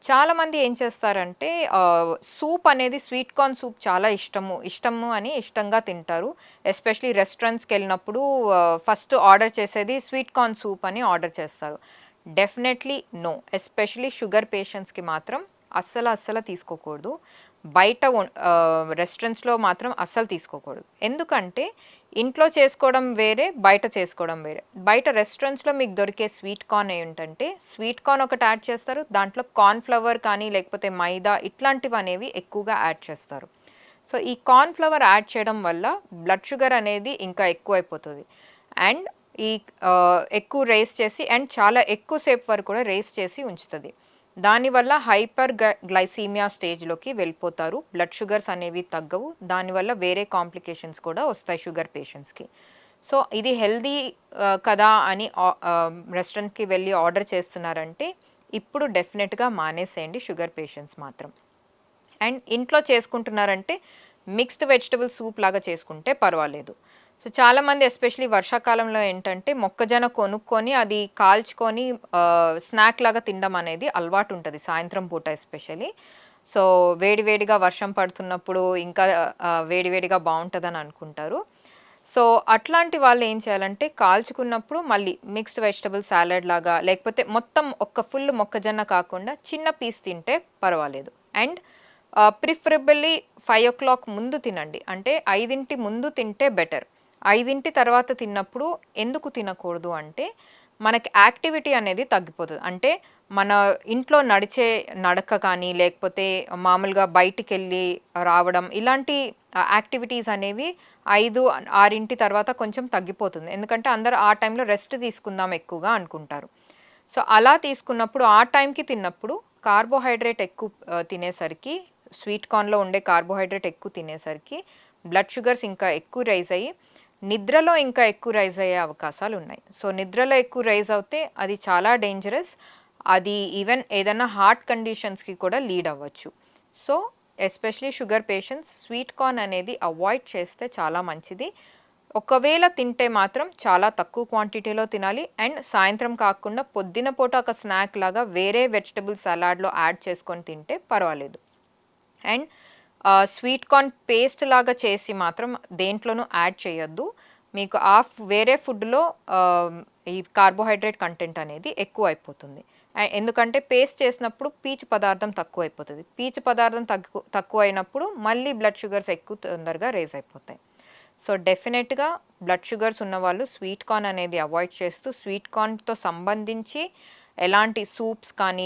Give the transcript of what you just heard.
చాలామంది ఏం చేస్తారంటే సూప్ అనేది స్వీట్ కార్న్ సూప్ చాలా ఇష్టము అని ఇష్టంగా తింటారు. ఎస్పెషల్లీ రెస్టారెంట్స్‌కెళ్ళినప్పుడు ఫస్ట్ ఆర్డర్ చేసేది స్వీట్ కార్న్ సూప్ అని ఆర్డర్ చేస్తారు. Definitely no. ఎస్పెషల్లీ షుగర్ పేషెంట్స్‌కి మాత్రం అస్సలు తీసుకోకూడదు. బయట రెస్టారెంట్స్‌లో మాత్రం అస్సలు తీసుకోకూడదు. ఎందుకంటే ఇంట్లో చేసుకోవడం వేరే, బయట చేసుకోవడం వేరే. బయట రెస్టారెంట్స్‌లో మీకు దొరికే స్వీట్ కార్న్ ఏంటంటే, స్వీట్ కార్న్ ఒకటి యాడ్ చేస్తారు. దాంట్లో కార్న్ ఫ్లవర్ కానీ, లేకపోతే మైదా ఇట్లాంటివనేవి ఎక్కువగా యాడ్ చేస్తారు. సో, ఈ కార్న్ ఫ్లవర్ యాడ్ చేయడం వల్ల బ్లడ్ షుగర్ అనేది ఇంకా ఎక్కువైపోతది. అండ్ ఈ ఎక్కువ రైజ్ చేసి అండ్ చాలా ఎక్కువ సేపు వరకు కూడా రైజ్ చేసి ఉంచుతది. దానివల్ల గ్లైసీమియా స్టేజ్‌లోకి వెళ్ళిపోతారు. బ్లడ్ షుగర్స్ అనేవి తగ్గవు. దానివల్ల వేరే కాంప్లికేషన్స్ కూడా వస్తాయి షుగర్ పేషెంట్స్‌కి. సో, ఇది హెల్తీ కదా అని రెస్టారెంట్‌కి వెళ్ళి ఆర్డర్ చేస్తున్నారంటే, ఇప్పుడు డెఫినెట్‌గా మానేసేయండి షుగర్ పేషెంట్స్ మాత్రం. అండ్ ఇంట్లో చేసుకుంటున్నారంటే మిక్స్డ్ వెజిటబుల్ సూప్ లాగా చేసుకుంటే పర్వాలేదు. సో, చాలామంది ఎస్పెషల్లీ వర్షాకాలంలో ఏంటంటే మొక్కజొన్న కొనుక్కొని అది కాల్చుకొని స్నాక్ లాగా తినడం అనేది అలవాటు ఉంటది సాయంత్రం పూట ఎస్పెషల్లీ. సో, వేడివేడిగా వర్షం పడుతున్నప్పుడు ఇంకా వేడివేడిగా బావుంటదని అనుకుంటారు. సో, అట్లాంటి వాళ్ళు ఏం చేయాలంటే కాల్చుకున్నప్పుడు మళ్ళీ మిక్స్డ్ వెజిటబుల్ సాలడ్ లాగా లేకపోతే మొత్తం ఒక ఫుల్ మొక్కజొన్న కాకుండా చిన్న పీస్ తింటే పర్వాలేదు. అండ్ ప్రిఫరబుల్లీ 5:00 ముందు తినండి. అంటే 5 ముందు తింటే బెటర్. 5 తర్వాత తిన్నప్పుడు ఎందుకు తినకూడదు అంటే, మనకి యాక్టివిటీ అనేది తగ్గిపోతది. అంటే మన ఇంట్లో నడిచే నడక కానీ, లేకపోతే మామూలుగా బయటికెళ్ళి రావడం ఇలాంటి యాక్టివిటీస్ అనేవి 5, 6 తర్వాత కొంచెం తగ్గిపోతుంది. ఎందుకంటే అందరూ ఆ టైంలో రెస్ట్ తీసుకుందాం ఎక్కువగా అనుకుంటారు. సో, అలా తీసుకున్నప్పుడు ఆ టైంకి తిన్నప్పుడు కార్బోహైడ్రేట్ ఎక్కువ తినేసరికి స్వీట్ కార్న్‌లో ఉండే కార్బోహైడ్రేట్ ఎక్కువ తినేసరికి బ్లడ్ షుగర్స్ ఇంకా ఎక్కువ రైజ్ అయ్యి నిద్రలో ఇంకా ఎక్కువ రైజ్ అయ్యే అవకాశాలున్నాయి. సో, నిద్రలో ఎక్కువ రైజ్ అవుతే అది చాలా డేంజరస్. అది ఈవెన్ ఏదన్నా హార్ట్ కండిషన్స్‌కి కూడా లీడ్ అవ్వచ్చు. So, especially sugar patients sweet corn అనేది అవాయిడ్ చేస్తే చాలా మంచిది. ఒకవేళ తింటే మాత్రం చాలా తక్కువ క్వాంటిటీలో తినాలి. అండ్ సాయంత్రం కాకుండా పొద్దున పూట ఒక స్నాక్ లాగా వేరే వెజిటబుల్ సలాడ్‌లో యాడ్ చేసుకొని తింటే పర్వాలేదు. అండ్ స్వీట్ కార్న్ పేస్ట్ లాగా చేసి మాత్రం దేంట్లోనూ యాడ్ చేయొద్దు. మీకు వేరే ఫుడ్‌లో ఈ కార్బోహైడ్రేట్ కంటెంట్ అనేది ఎక్కువైపోతుంది. ఎందుకంటే పేస్ట్ చేసినప్పుడు పీచు పదార్థం తక్కువైపోతది. పీచు పదార్థం తక్కువైనప్పుడు మళ్ళీ బ్లడ్ షుగర్స్ ఎక్కువ తొందరగా రైజ్ అయిపోతాయి. సో, డెఫినెట్‌గా బ్లడ్ షుగర్స్ ఉన్నవాళ్ళు స్వీట్ కార్న్ అనేది అవాయిడ్ చేస్తూ, స్వీట్ కార్న్‌తో సంబంధించి ఎలాంటి సూప్స్ కానీ